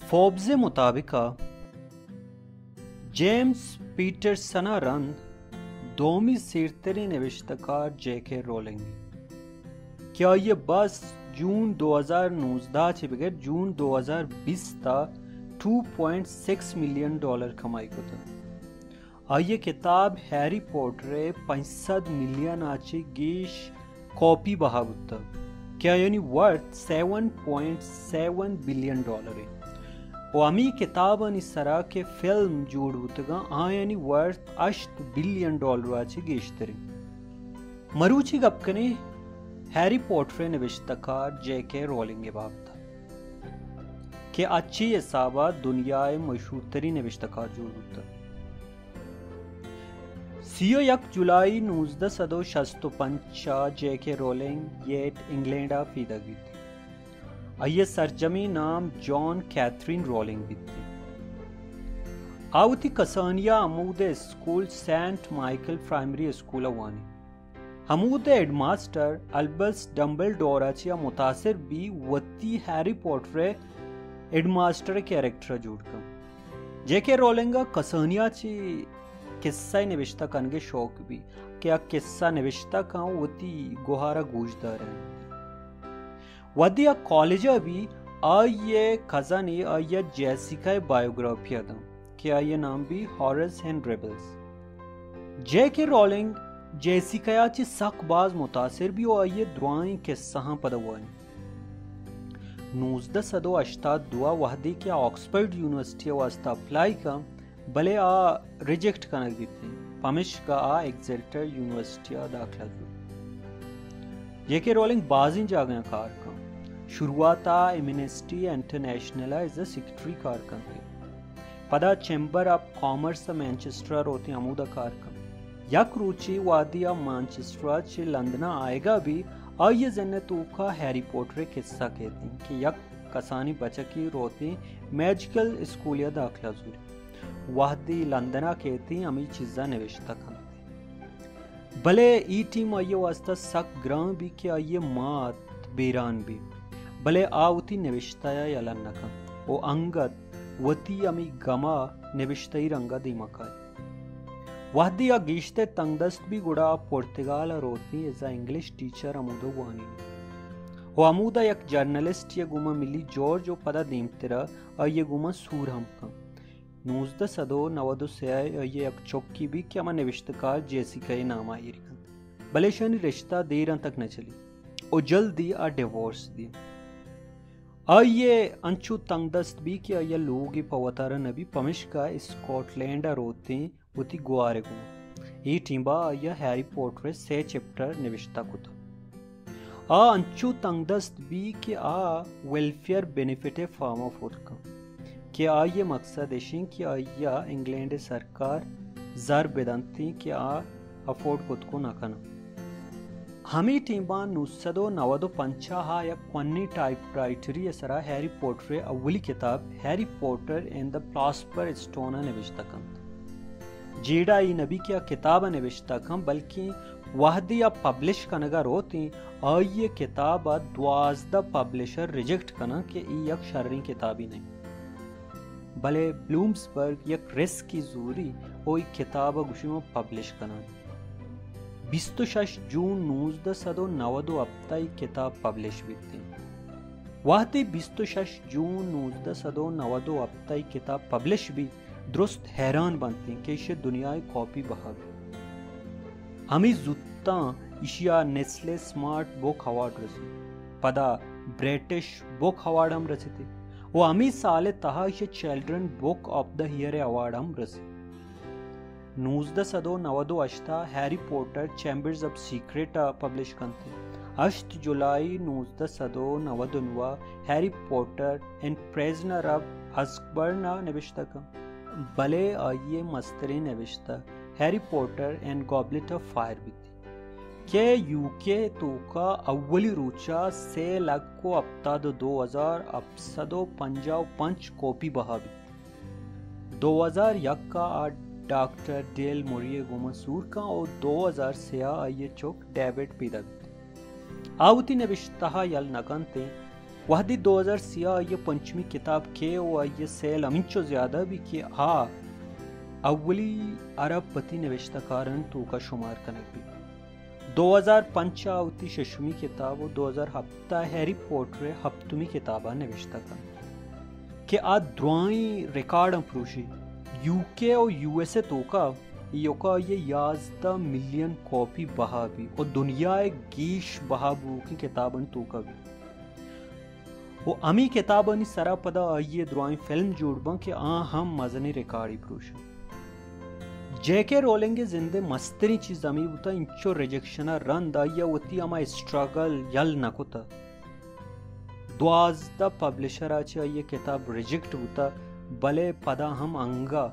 Forbes مطابق James Pietersen رند دومی سیرتری نوشتکار جے کے رولنگ کیا یہ بس جون 2019 چھ بغیر جون 2020 تا $2.6 ملین کمائی کو تھا. آئیے کتاب ہیری پوٹر 500 ملین آچی گیش کاپی بہاوت تھا کیا یعنی ورتھ $7.7 بلین ہے. و امی کتاب انی سرا کے فلم جوڑ ہوتگا یعنی ورتھ $8 بلین آچی گیشتری. مروچی گپکنے ہیری پوٹر نوشتکار جے کے رولنگ باب تھا کہ اچھی حسابہ دنیا مشہور ترین نوشتکار جوڑ ہوتا. 31 جولائی 1965 جے کے رولنگ یہ انگلینڈ پیدا ہوئی تھی. یہ سرجمی نام جان کیتھرین رولنگ بھی تھی. آوتی کسانیا عمود school Saint Michael primary school وانی حمود ایڈ ماسٹر البس ڈمبلڈور چیا متاثر بھی وتی Harry Potter headmaster character جوڑ کر جے کے رولنگا کسانیا چی قصہ نوشتہ کنگے شوق بھی کیا قصہ نوشتہ کان وتی گوہارا گوشدار ہے. ودیا کالجہ بھی آئیے کزانی آئیے جیسیکا بائیوگرافی ادم کہ آئیے نام بھی ہارس اینڈ ریبلز. جے کے رولنگ جیسیکا چی سک باز متاثر بھی آئیے دعائیں قصہ پدوائیں. 1982 وحدی کے آکسفورڈ یونیورسٹی واسطہ اپلائی کا بلے ریجیکٹ کنک دیتے پمش کا ایگزیٹر یونیورسٹی داخلہ جو جے کے رولنگ بازیں جاگیں کار کا شروعات Amnesty International as a secretary کار کرتے پدا چیمبر آف کامرس مانچسٹر ہوتے عمودہ کار کا یک روچی وادیا مانچسٹر چی لندنا آئے گا بھی آئیے زنتو کا ہیری پوٹر قصہ کہتے ہیں کہ یک کسانی بچہ کی روتے میجیکل اسکولیا داخلہ زوری وحدی لندنا کہتی ہمیں چیزا نوشتہ کھانتے بلے ای ٹیم آئیے واسطہ سک گران بھی کہ آئیے مات بیران بھی بلے آوتی نوشتہ یا لنکا او انگت وتی ہمیں گما نوشتہ ہی رنگا دی مکائی. وحدی گیشتے تنگ دست بھی گڑا پورتگال روتی ایزا انگلش ٹیچر عمودو وانی وہ عمودہ یک جرنلسٹ یہ گوما ملی جورج و پدا دیمترا آئیے گوما سور ہم کا 1993 یہ یک چوکی بھی کیا ما نوشتکار جیسیکا نام آئی رکھن بلے شانی رشتہ دیران تک نہ چلی او جلدی ڈیورس دی. آئیے انچو تنگ دست بھی کہ آئیے لوگی پوتارا نبی پمش کا اسکاٹ لینڈ روتے وتی گوارے گو ای ٹیمبا آئیے ہیری پوٹر 6 چپٹر نوشتہ کو تھا. انچو تنگ دست بھی کہ welfare benefit form of food کا کہ آئیے مقصد اشیں کہ آئیے انگلینڈ سرکار زر بدنتی کہ افورڈ خود کو نہ کنا. ہمیں ٹیمبان 1995 یا قنی ٹائپ رائٹری اسرا ہیری پوٹر اولی کتاب Harry Potter and the philosopher stone نوشتہ کم جیڑا ای نبی کیا کتاب نوشتہ کم بلکہ وحدی پبلش کنگا روتی آئیے کتاب 12 پبلشر ریجیکٹ کنا کہ ای یک شرری کتابی نہیں بلے بلومسبرگ یک رسک کی زوری اوئی کتاب گوشیوں پبلش کنا. 26 جون 1990 ابتائی کتاب پبلش بھی تھی. واحدی 26 جون 1990 ابتائی کتاب پبلش بھی درست حیران بنتی کہ اسے دنیای کاپی بہا گئی. ہمیں زودتاں اشیا نیسلے سمارٹ بک اوارڈ رسی پدا برٹش بک اوارڈ ہم رسی تھی وہ ہمیں سال تہا اسے children book of the year award ہم رسی. 1998 Harry Potter chambers of secret publish کرتے. 8 جولائی 1999 Harry Potter and prisoner of Azkaban نوشتہ کا بلے آئیے مستری نوشتہ Harry Potter and goblet of fire بھی تھی کہ یو کے تو کا اولی روچا 6,70,755 کاپی بہا بھی. 2001 کا ڈاکٹر ڈیل موریے گو مسور کا اور 2003 آئیے چوک ڈیوڈ پیدا بھی. آوتی نوشتہ یل نگنتے وحدی 2000 سیاہ یہ پنچمی کتاب کے و یہ سیل امینچو زیادہ بھی کہ ہاں اولی عرب پتی نوشتہ کارن تو کا شمار کنک بھی 2005 آوتی ششمی کتاب و 2007 ہیری پوٹر ہفتمی کتابہ نوشتہ کن کہ آ دروائیں ریکارڈ پروشی یو کے اور یو ایس اے تو کا یہ 11 ملین کاپی بہا بھی اور دنیا گیش بہا بو کی کتابن تو کا بھی وہ امی کتابانی سرا پدا آئیے دروائیں فلم جوڑ بن کہ ہم مزنی ریکارڈی پروشن جے کے رولنگ زندے مستری چیز امی ہوتا انچو ریجیکشنہ رند آئیے ہوتی اما اسٹرگل یل نکوتا 12 پبلشر آچے آئیے کتاب ریجیکٹ ہوتا بلے پدا ہم انگا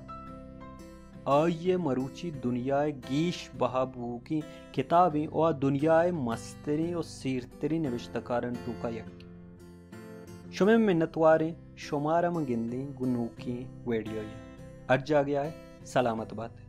آئیے مروچی دنیا گیش بہابو کی کتابیں اور دنیا مستری اور سیرتری نوشتکارن تو کا یکی شمیں منتواریں شمارہ مگندیں گنو کی ویڈیو یہ ارجا گیا ہے سلامت بات